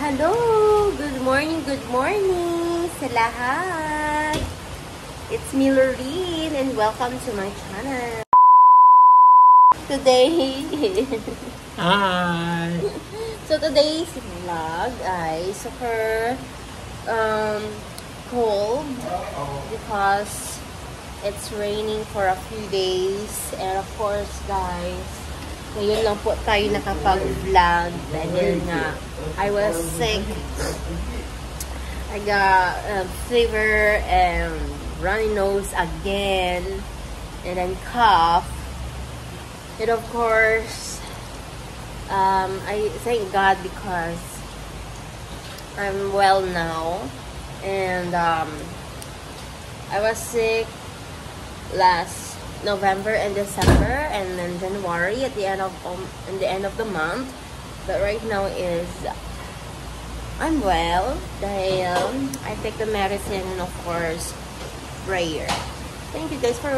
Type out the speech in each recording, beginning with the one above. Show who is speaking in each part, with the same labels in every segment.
Speaker 1: Hello! Good morning sa lahat! It's me, Lorene, and welcome to my channel. Today,
Speaker 2: Hi!
Speaker 1: so today's vlog ay super cold because it's raining for a few days, and of course guys, ngayon lang po tayo nakapag-vlog dahil nga I was sick. I got fever and runny nose again, and then cough. And of course, I thank God because I'm well now. And I was sick last November and December, and then January at the end of the month. But right now is I'm well dahil I take the medicine and of course prayer. Thank you guys for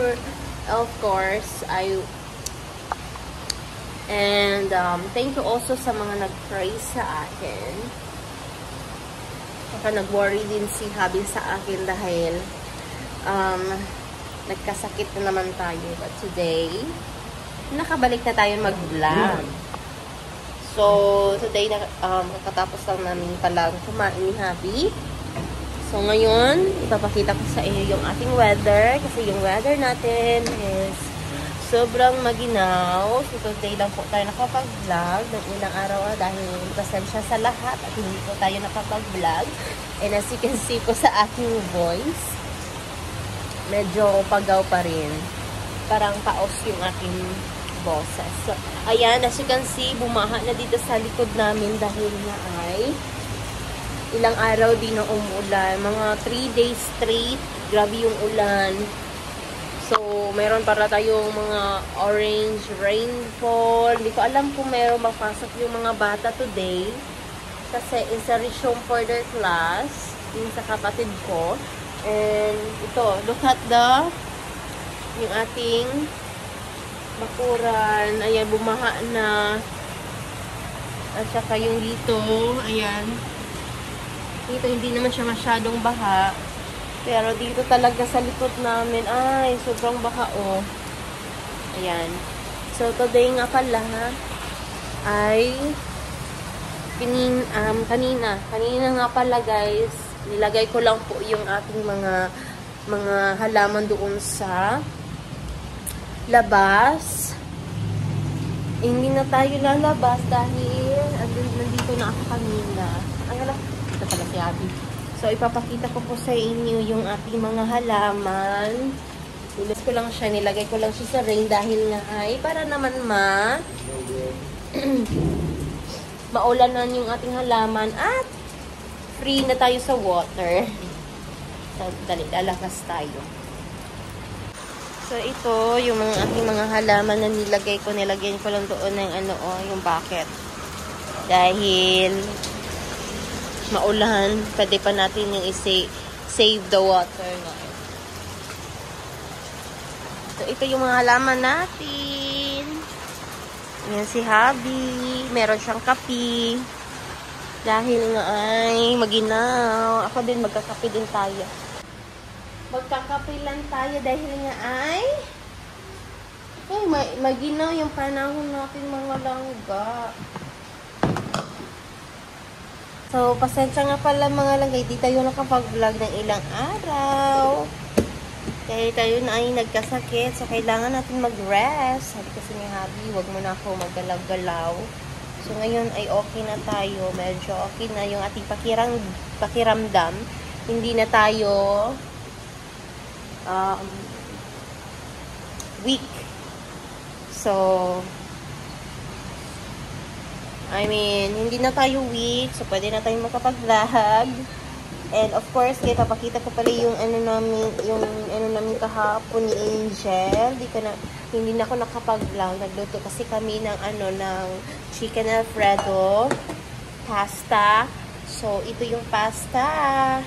Speaker 1: thank you also sa mga nag-pray sa akin. Saka nag-worry din si Habi sa akin dahil nagkasakit na naman tayo. But today, nakabalik na tayo mag-vlog. So, today, kakatapos lang namin palang kumain ni Habi. So, ngayon, ipapakita ko sa inyo yung ating weather. Kasi yung weather natin is sobrang maginaw. So, today lang po tayo nakapag-vlog ng ilang araw dahil pasensya sa lahat at hindi po tayo nakapag-vlog. And as you can see po sa aking voice, medyo pagaw pa rin. Parang paos yung aking boses. So, ayan, as you can see, bumaha na dito sa likod namin dahil na ay ilang araw din na umulan. Mga 3 days straight, grabe yung ulan. So, meron para tayong mga orange rainfall. Hindi ko alam kung meron mapasok yung mga bata today. Kasi is a resume for their class. Yung sa kapatid ko. And ito, look at yung ating bakuran. Ayan, bumaha na. At saka yung dito, ayan. Dito, hindi naman siya masyadong baha. Pero dito talaga sa likod namin, ay, sobrang baha, oh. Ayan. So, today nga pala, ay, kanina nga pala, guys, nilagay ko lang po yung ating mga halaman doon sa labas. Hindi na tayo lalabas dahil nandito na ako kanina. Ito pala si Abby. So, ipapakita ko po sa inyo yung ating mga halaman. Nilagay ko lang siya sa rain dahil nga ay para naman maulanan yung ating halaman at free na tayo sa water. So, dali, lalakas tayo. So, ito, yung ating mga halaman na nilagyan ko lang doon ng yung bucket. Dahil maulan, pwede pa natin yung save the water. No? So, ito yung mga halaman natin. Yan si Habi. Meron siyang kapi. Dahil nga ay maginaw. Ako din, magkakape din tayo. Magkakape lang tayo dahil nga ay maginaw yung panahon natin mga langga. So, pasensya nga pala mga langga. Hindi tayo nakapag-vlog ng ilang araw. Kaya tayo na ay nagkasakit. So, kailangan natin mag-rest. Sabi kasi ni Habi, huwag mo na ako maggalaw-galaw. So, ngayon ay okay na tayo. Medyo okay na yung ating pakiramdam. Hindi na tayo weak. So, hindi na tayo weak. So, pwede na tayong makapag-vlog. And, of course, kaya papakita ko pala yung namin kahapon ni Angel. Hindi na ako nakapag-vlog. Nagluto kasi kami ng chicken Alfredo pasta. So, ito yung pasta.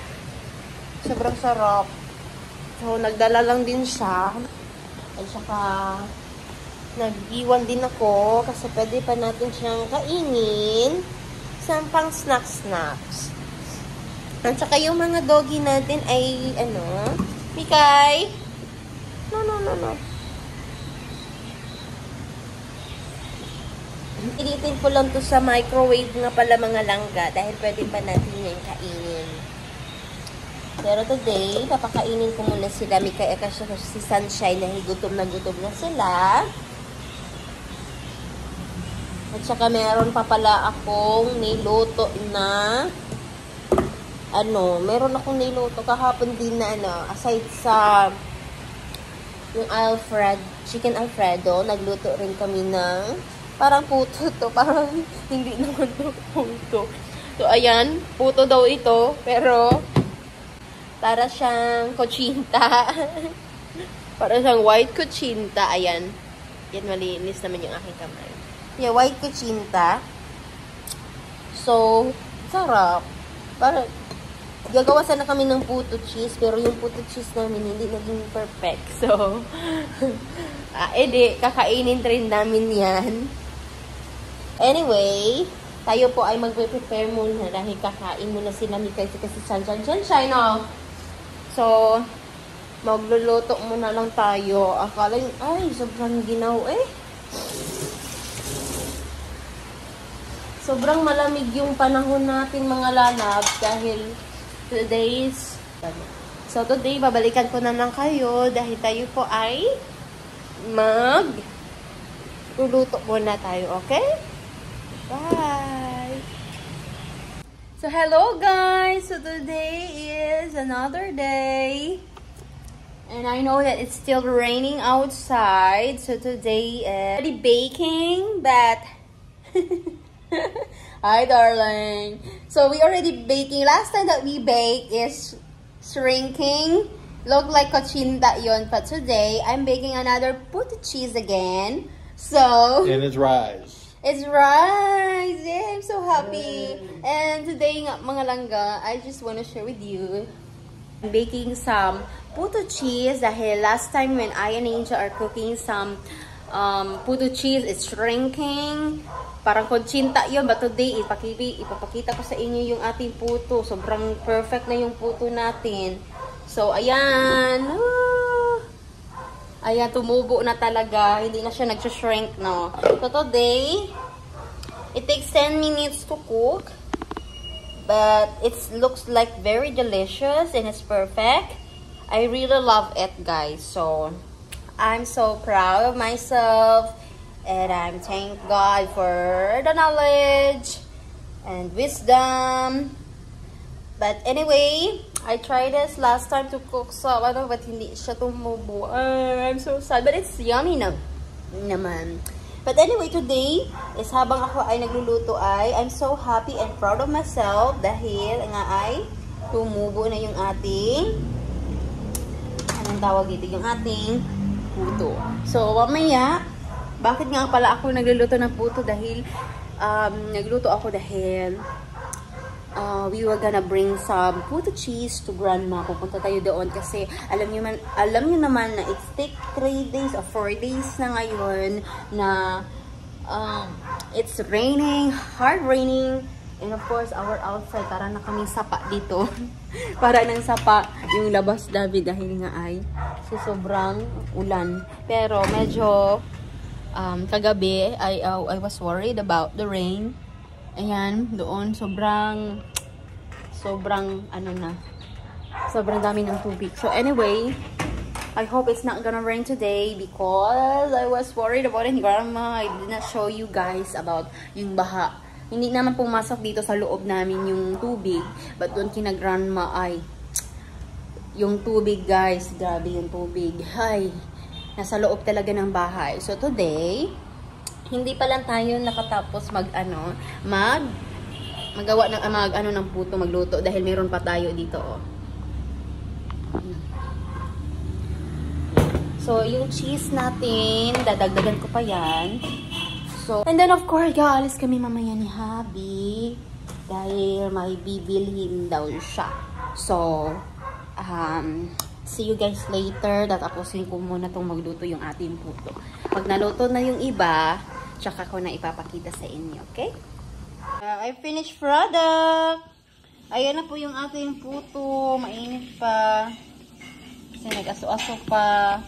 Speaker 1: Sobrang sarap. So, nagdala lang din siya. At saka, nag-iwan din ako kasi pwede pa natin siyang kainin. Some pang snacks. At saka yung mga doggy natin ay, Mikay? No. Initin ko lang to sa microwave nga pala mga langga dahil pwede pa natin yung kainin. Pero today, papakainin ko muna sila. Mikay, kasi si Sunshine dahil gutom na sila. At saka meron pa pala akong niluto na meron akong niluto kahapon din na aside sa yung chicken Alfredo, nagluto rin kami ng parang puto to, parang hindi naman to puto. So, ayan, puto daw ito, pero para siyang kutsinta. Para siyang white kutsinta, ayan. Yan, malinis naman yung aking kamay. Yeah, white kutsinta. So, sarap. Para gagawa sana kami ng puto cheese, pero yung puto cheese namin hindi naging perfect. So, kakainin rin namin yan. Anyway, tayo po ay magpe-prepare muna dahil kakain muna sila ni kasi Sunshine, no? So, magluluto muna lang tayo. Akala yung, sobrang ginaw Sobrang malamig yung panahon natin mga lalab dahil today, babalikan ko na lang kayo dahil tayo po ay luluto muna tayo, okay? Bye! So, hello guys! So, today is another day. And I know that it's still raining outside. So, today is already baking, but... Hi, darling. So, we already baking. Last time that we baked is shrinking. Look like kutsinta yon. But today, I'm baking another puto cheese again. So...
Speaker 2: And it's rice.
Speaker 1: It's rice! Yeah, I'm so happy. And today, mga langga, I just want to share with you. I'm baking some puto cheese dahil last time when I and Angel are cooking some puto cheese, it's shrinking. Parang kutsinta yun. But today, ipapakita ko sa inyo yung ating puto. Sobrang perfect na yung puto natin. So, ayan. Ayan, tumubo na talaga. Hindi na siya nag-shrink, no? So, today, it takes 10 minutes to cook. But it looks like very delicious and it's perfect. I really love it, guys. So, I'm so proud of myself. And I'm thank God for the knowledge and wisdom. But anyway, I tried this last time to cook some, but hindi siya tumubo. I'm so sad. But it's yummy naman. But anyway, today, is habang ako ay nagluluto I'm so happy and proud of myself dahil nga ay tumubo na yung ating, anong tawag dito, yung ating puto. So, mamaya, bakit nga pala ako nagluluto ng puto? Dahil, we were gonna bring some puto cheese to grandma. Pupunta tayo doon kasi alam niyo naman na it's take 3 days or 4 days na ngayon na it's raining, hard raining, and of course our outside para na kaming sapa dito. Para nang sapa yung labas David dahil nga ay sobrang ulan. Pero medyo kagabi I was worried about the rain. Ayan, doon sobrang dami ng tubig. So anyway, I hope it's not gonna rain today because I was worried about it. Grandma, I did not show you guys about yung baha. Hindi naman pumasok dito sa loob namin yung tubig, but doon kina grandma ay yung tubig, guys. Grabe yung tubig. Ay, nasa loob talaga ng bahay. So today, hindi pa lang tayo nakatapos magawa ng puto, magluto dahil meron pa tayo dito, oh. So, yung cheese natin, dadagdagan ko pa yan. So, and then of course, alis kami mamaya ni Habi dahil may bibilhin daw siya. So, see you guys later. Tatapusin ko muna itong magluto yung ating puto. Pag naluto na yung iba, tsaka ko na ipapakita sa inyo, okay?
Speaker 2: I finished product. Ayan na po yung aking puto. Mainit pa. Kasi nag-aso-aso pa.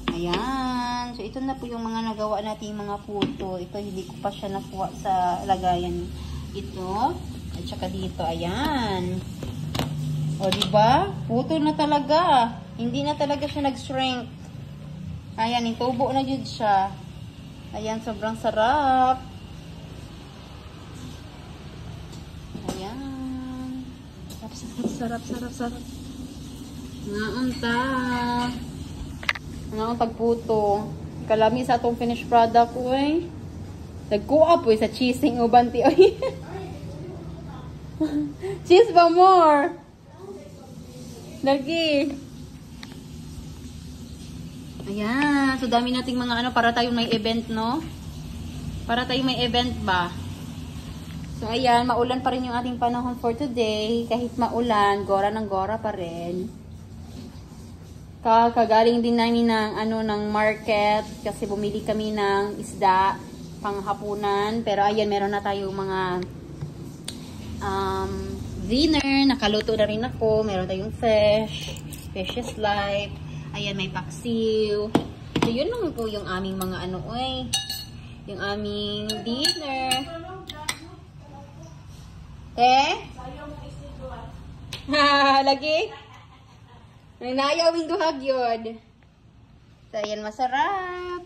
Speaker 2: Ayan. So, ito na po yung mga nagawa natin mga puto. Ito, hindi ko pa siya nakuha sa lagayan. Ito. At saka dito. Ayan. O, diba? Puto na talaga. Hindi na talaga siya nag-shrink. Ayan, itubo na yun siya. Ayan, sobrang sarap. Ayan. Sarap. Ngaunta. Ngaon tagputo. Kalami sa atong finished product ko eh. Nagkuha po sa cheesing uban ti oy. Cheese ba more? Lagi. Ayan. So dami nating mga ano para tayong may event, no? Para tayong may event ba? So ayan, maulan pa rin yung ating panahon for today. Kahit maulan, gora ng gora pa rin. Kagaling din namin ng market kasi bumili kami ng isda panghapunan. Pero ayan, meron na tayong mga dinner. Nakaluto na rin ako. Meron tayong fish. Fish is life. Ayan, may paksiw. So yun lang po yung aming mga yung aming dinner. Lagi? Nayawing duhag yun. So, ayan, masarap.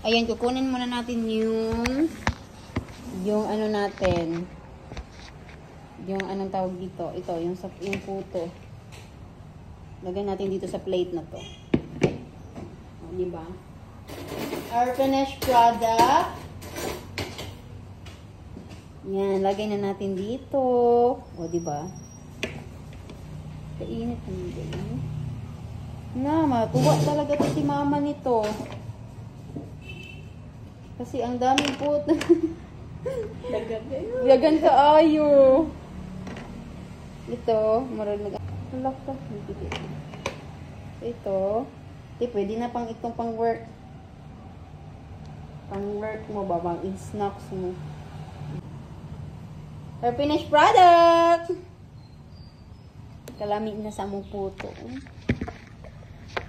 Speaker 2: Ayan, kukunin muna natin yung ano natin. Yung anong tawag dito. Ito, yung puto. Lagyan natin dito sa plate na to. O, diba? Our finished product. Yan, lagay na natin dito. O, diba? Kainit ang din. Matuwa talaga to si mama nito. Kasi ang daming puto. Dagan ka ayo. Ito, marunong nag-alak ka. Ito. Pwede na pang itong pang work. Pang work mo ba? Pang snacks mo. Our finished product! Kalami na sa mong puto.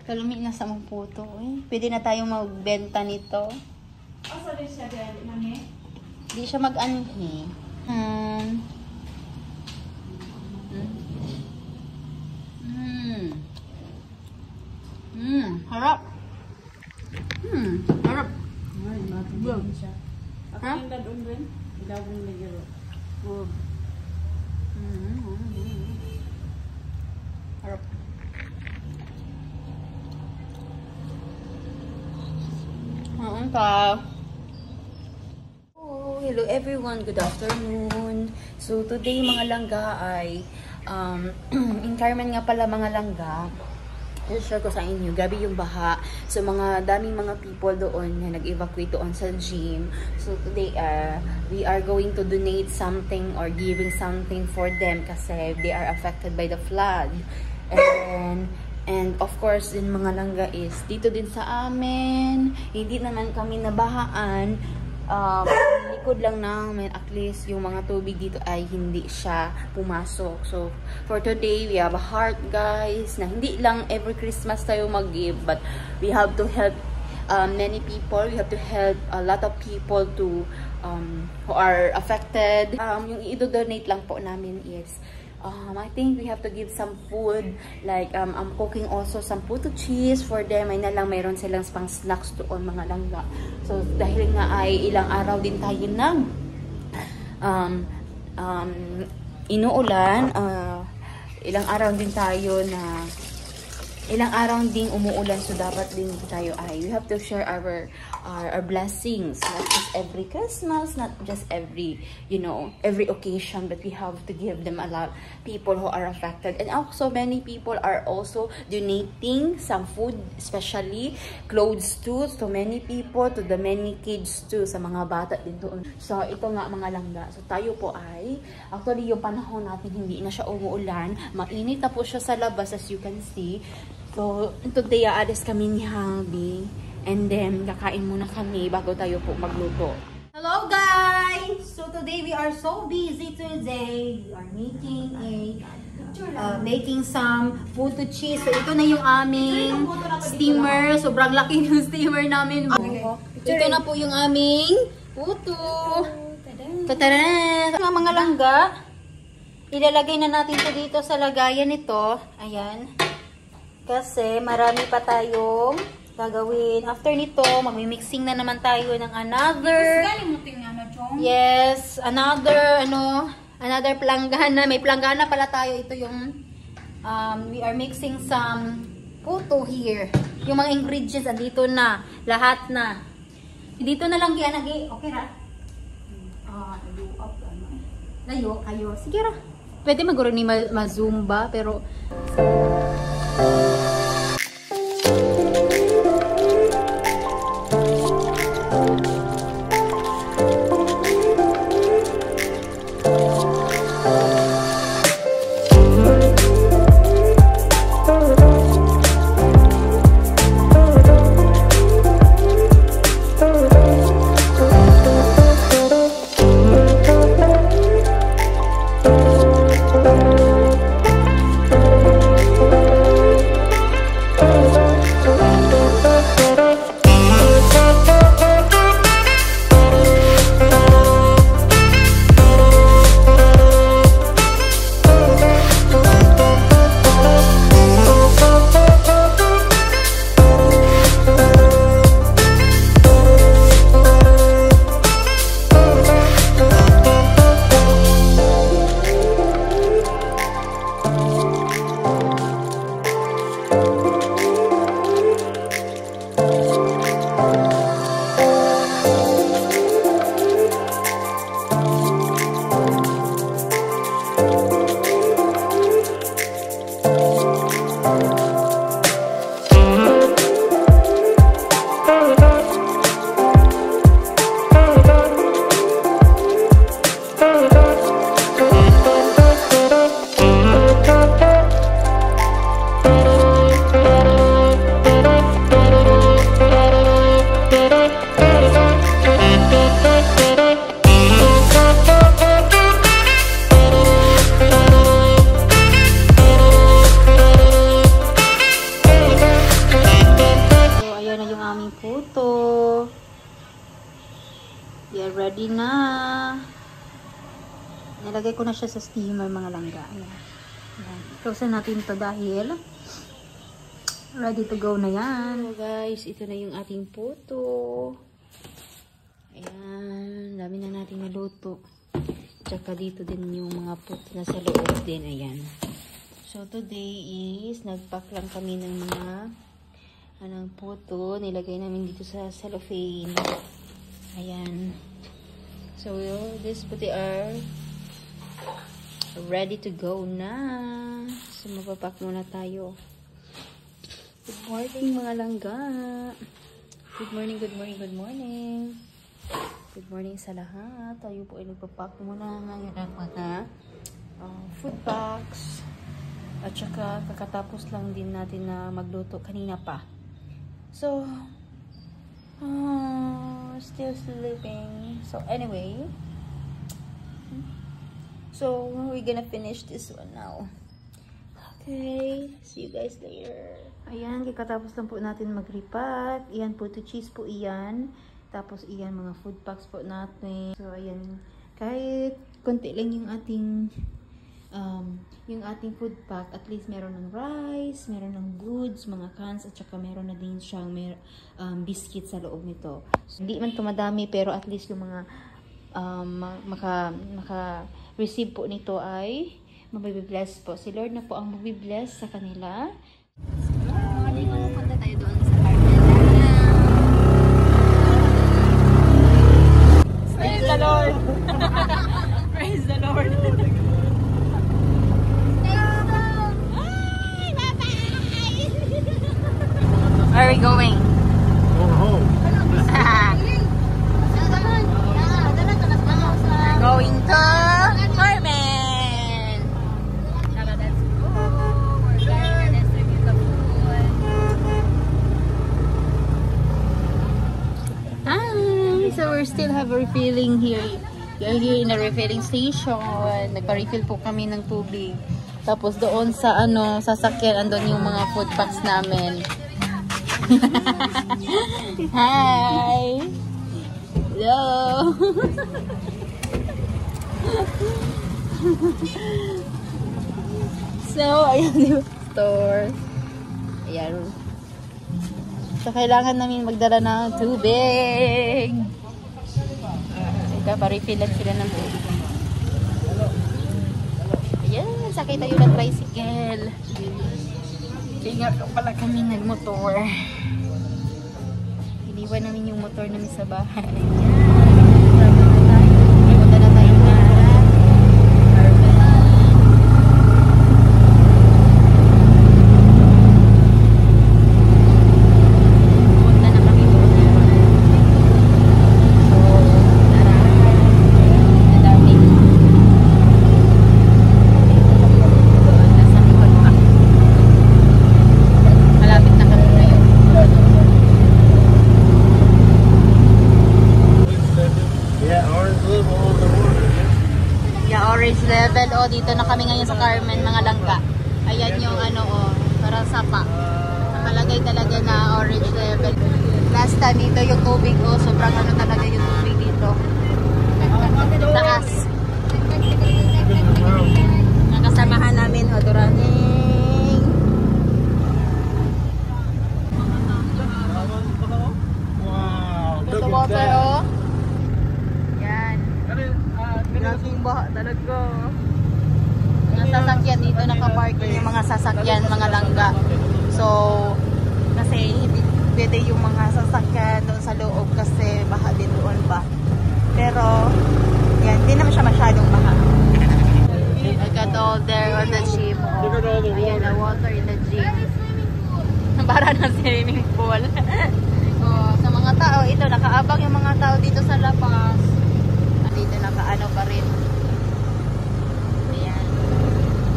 Speaker 2: Kalami na sa mong puto. Pwede na tayong magbenta nito.
Speaker 3: Sorry siya din, mami.
Speaker 2: Hindi siya mag-anhi. Harap. Harap.
Speaker 3: Ay, matubig siya. Ako yung dadon rin. Ilawin na giro.
Speaker 2: Harap. Hello everyone, good afternoon. So today mga langga ay in Carmen nga pala mga langga. I-share ko sa inyo, gabi yung baha. So, mga daming mga people doon na nag-evacuate doon sa gym. So, today, we are going to donate something or giving something for them kasi they are affected by the flood. And of course, din mga langga is, dito din sa amin, hindi naman kami nabahaan. Likod lang namin, at least yung mga tubig dito ay hindi siya pumasok. So for today we have a heart, guys, na hindi lang every Christmas tayo mag-give, but we have to help many people. We have to help a lot of people to who are affected. Yung i-donate lang po namin is I think we have to give some food, like I'm cooking also some puto cheese for them. Ay na lang mayroon silang pang snacks doon mga langga. So dahil nga ay ilang araw din tayo ng inuulan, ilang araw din tayo na ilang araw ding umuulan, so dapat din tayo ay we have to share our blessings, not just every Christmas, not just every, you know, every occasion, but we have to give them a lot people who are affected. And also many people are also donating some food, especially clothes too, to many people, to the many kids too, sa mga bata din doon. So ito nga mga langga, so tayo po ay actually yung panahon natin hindi na siya umuulan, mainit na po siya sa labas, as you can see. So today aalis kami ni Hangbi, And then, kakain muna kami bago tayo po magluto.
Speaker 4: Hello guys! So today we are so busy today. We are making some puto cheese. So ito na yung aming steamer. Sobrang laki yung steamer namin. Ito na po yung aming puto. Tadaan! Mga langga, ilalagay na natin ito dito sa lagayan nito. Ayan. Kasi marami pa tayong gagawin. After nito, magmi-mixing na naman tayo ng another. Yes, another planggana. May planggana pala tayo. Ito yung we are mixing some puto here. Yung mga ingredients andito na, lahat na. Dito na lang yan lagi. Okay ra? Layo kayo. Sige ra. Pwede maguro ni mazumba pero ready na. Nilagay ko na siya sa steamer mga langga. Ayan. Ayan. Close natin to dahil ready to go na yan.
Speaker 2: So guys, ito na yung ating puto. Ayan. Dami na natin naluto. Tsaka dito din yung mga puto na sa loob din. Ayan. So today is nagpack lang kami ng mga anong puto. Nilagay namin dito sa cellophane. Ayan. So these puti are ready to go na. So mapapak muna tayo. Good morning mga langga. Good morning, good morning, good morning. Good morning sa lahat. Tayo po ay nagpapak muna ngayon ang mga food packs. At saka kakatapos lang din natin na magluto kanina pa. So still sleeping. So anyway, so we're gonna finish this one now. Okay, see you guys later.
Speaker 4: Ayan, kakatapos lang po natin mag-repack. Iyan po, to cheese po iyan. Tapos iyan, mga food packs po natin. So ayan, kahit konti lang yung ating food pack, at least meron ng rice, meron ng goods, mga cans, at saka meron na din siyang biscuit sa loob nito. So, hindi man ito madami, pero at least yung mga maka-receive po nito ay mabibless po. Si Lord na po ang mabibless sa kanila.
Speaker 2: Punta tayo doon sa park.
Speaker 4: Praise the Lord! Praise the Lord! Where are we going?
Speaker 5: Going home.
Speaker 4: We're going to Carmen.
Speaker 2: Tara, let's go. We're going to distribute the food. refilling here. We are here in a refilling station. Nagpa-refill po kami ng tubig. Tapos doon sa sasakyan, andun yung mga food packs namin. Hi! Hello! So, ayan yung store. Ayan. So, kailangan namin magdala ng tubig. Pa-refillan sila ng tubig. Ayan, sakay tayo ng tricycle. Kaya nga pala kami nagmotor. Iniwan namin yung motor namin sa bahay. Punta na tayo na level. Dito na kami ngayon sa Carmen, mga langga. Ayan yung parang sapa. Nakalagay talaga na orange level. Last time dito yung tubig sobrang talaga yung tubig dito. Taas. Nakasamahan namin Duraning. Wow. Water Yan. Grabe baha talaga. Mga sasakyan dito nakaparking yung mga sasakyan, mga langga. So, kasi hindi pwede yung mga sasakyan doon sa loob kasi baha din doon ba. Pero, yan, hindi naman siya masyadong baha. I got all there on the jeep. Ayan, the water in the jeep. Para na swimming pool. Sa mga tao, ito, nakaabang yung mga tao dito sa labas. Dito nakaano pa rin. Ayan.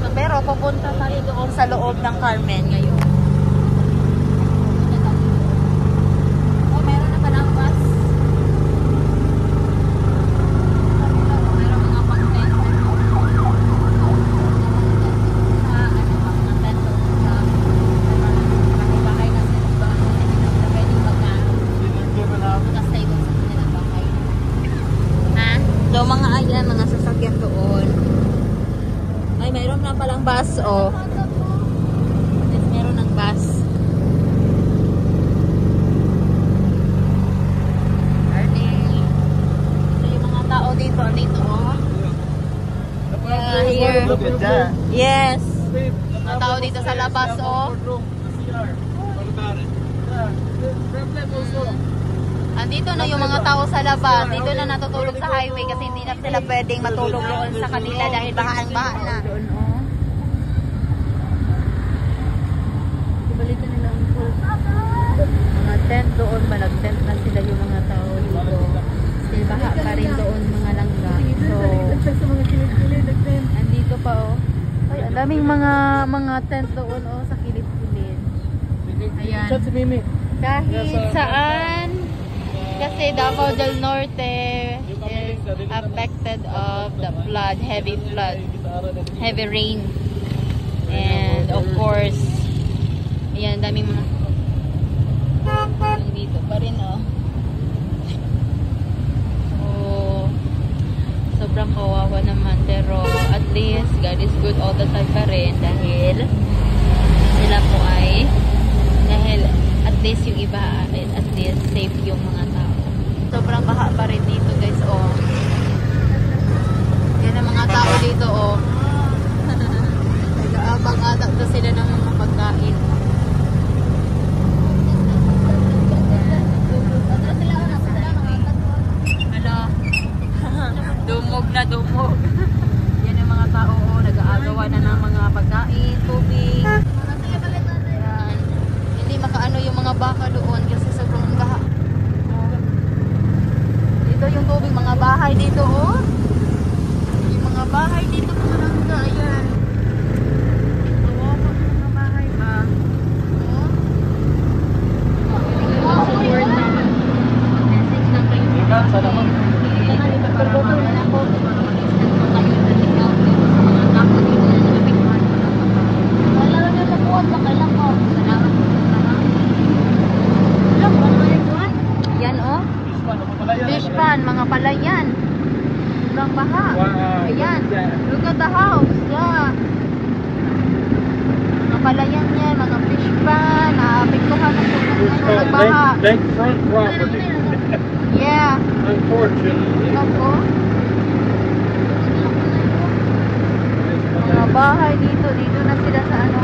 Speaker 2: So, pero pupunta tayo doon sa loob ng Carmen ngayon. Meron na pa ng bus. Meron mga content. Mga tent sa bahay na sila ba? Na pwedeng mag-stay doon sa kanilang bahay. So, mga ayan, mga sasakyan doon. Ay, mayroon na palang bus, Yes, meron ng bus. Morning. So, yung mga tao dito, here. Yes. Mga tao dito sa labas, Andito na yung mga tao sa labas. Dito na natutulog sa highway kasi hindi na sila pwedeng matulog doon sa kanila dahil bahaan-baha na. Ibalita nila ang pool. Mga tent doon, nag-tent na sila yung mga tao dito. Still baha pa rin doon mga langga. So, andito pa Ay, ang daming mga tent doon sa kilid-kilid. Ayan. Kahit saan. Kasi Davao del Norte is affected of the flood, heavy rain. And of course, ayan, daming mga dito pa rin, So, sobrang kawawa naman. Pero at least, God is good all the time pa rin dahil sila po dahil at least yung iba, at least safe yung mga tao. Sobrang baha pa rin dito, guys, Yan ang mga tao dito, Nag-aabang ata na sila ng mga pagkain. Dumog na dumog. Yan ang mga tao, nag-aagawa na ng mga pagkain, tubig. Yan. Hindi makaano yung mga baka doon kasi sobrang baha. Dito yung tubig, mga bahay dito, Yung mga bahay dito, mga langga, ayan. Kawawa mga bahay ba? Support na. Message lang kayo. yan, mga palayan. Sobrang baha.
Speaker 5: Wow.
Speaker 2: Ayan.
Speaker 5: Look at that.
Speaker 2: Look at the house. Yeah. Mga palayan yan, mga fish pan, naapektuhan ng
Speaker 5: It's called
Speaker 2: baha.
Speaker 5: lakefront property.
Speaker 2: Yeah.
Speaker 5: Unfortunately.
Speaker 2: Ako. Mga bahay dito na sila sa ano.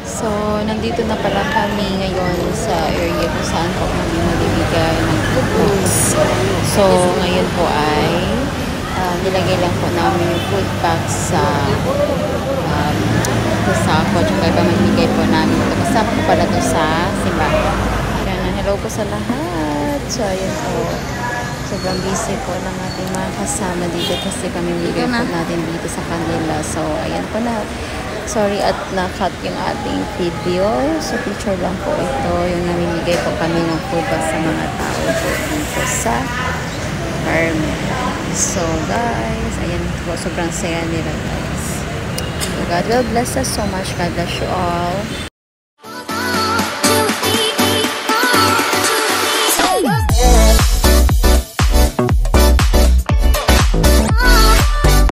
Speaker 6: So, nandito na pala kami ngayon sa area kung saan po kami magbibigay ng food box. So, ngayon po ay nilagay lang po namin yung food box sa sako. Tsaka pamamigay po namin ito. Kasama ko pala ito sa simbahan. Ayan, hello po sa lahat. So, ayun po. Sobrang busy po ng ating mga kasama dito kasi pamimigay po natin dito sa kanila. So, ayan po na. Sorry at na-cut yung ating video. So, picture lang po ito. Yung namimigay po kami ng food box sa mga tao po dito sa Carmen. So, guys, ayan po. Sobrang saya nila, guys. So, God will bless us so much. God bless you all.